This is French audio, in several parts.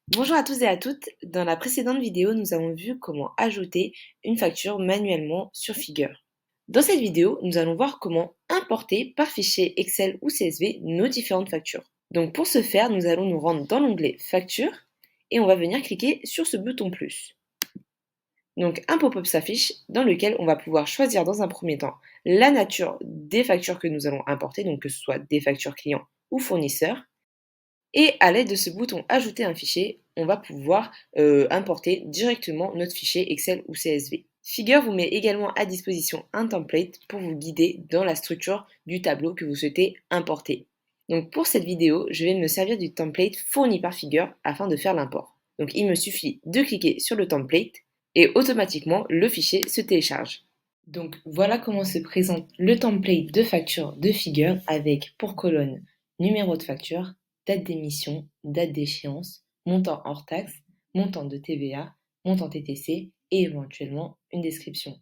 Bonjour à tous et à toutes. Dans la précédente vidéo, nous avons vu comment ajouter une facture manuellement sur Figure. Dans cette vidéo, nous allons voir comment importer par fichier Excel ou CSV nos différentes factures. Donc pour ce faire, nous allons nous rendre dans l'onglet Facture et on va venir cliquer sur ce bouton plus. Donc un pop-up s'affiche dans lequel on va pouvoir choisir dans un premier temps la nature des factures que nous allons importer, donc que ce soit des factures clients ou fournisseurs. Et à l'aide de ce bouton Ajouter un fichier, on va pouvoir importer directement notre fichier Excel ou CSV. Figure vous met également à disposition un template pour vous guider dans la structure du tableau que vous souhaitez importer. Donc pour cette vidéo, je vais me servir du template fourni par Figure afin de faire l'import. Donc il me suffit de cliquer sur le template et automatiquement le fichier se télécharge. Donc voilà comment se présente le template de facture de Figure avec pour colonne numéro de facture, date d'émission, date d'échéance, montant hors taxe, montant de TVA, montant TTC et éventuellement une description.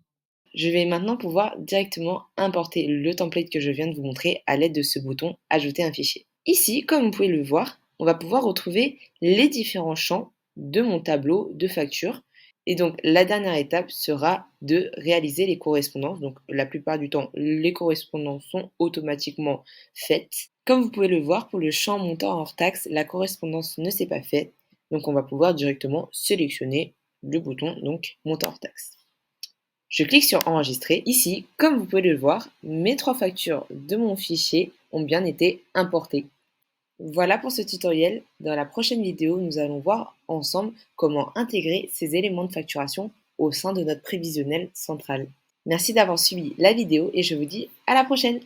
Je vais maintenant pouvoir directement importer le template que je viens de vous montrer à l'aide de ce bouton Ajouter un fichier. Ici, comme vous pouvez le voir, on va pouvoir retrouver les différents champs de mon tableau de facture. Et donc, la dernière étape sera de réaliser les correspondances. Donc, la plupart du temps, les correspondances sont automatiquement faites. Comme vous pouvez le voir, pour le champ montant hors taxe, la correspondance ne s'est pas faite. Donc, on va pouvoir directement sélectionner le bouton donc montant hors taxe. Je clique sur enregistrer. Ici, comme vous pouvez le voir, mes 3 factures de mon fichier ont bien été importées. Voilà pour ce tutoriel. Dans la prochaine vidéo, nous allons voir ensemble comment intégrer ces éléments de facturation au sein de notre prévisionnel central. Merci d'avoir suivi la vidéo et je vous dis à la prochaine.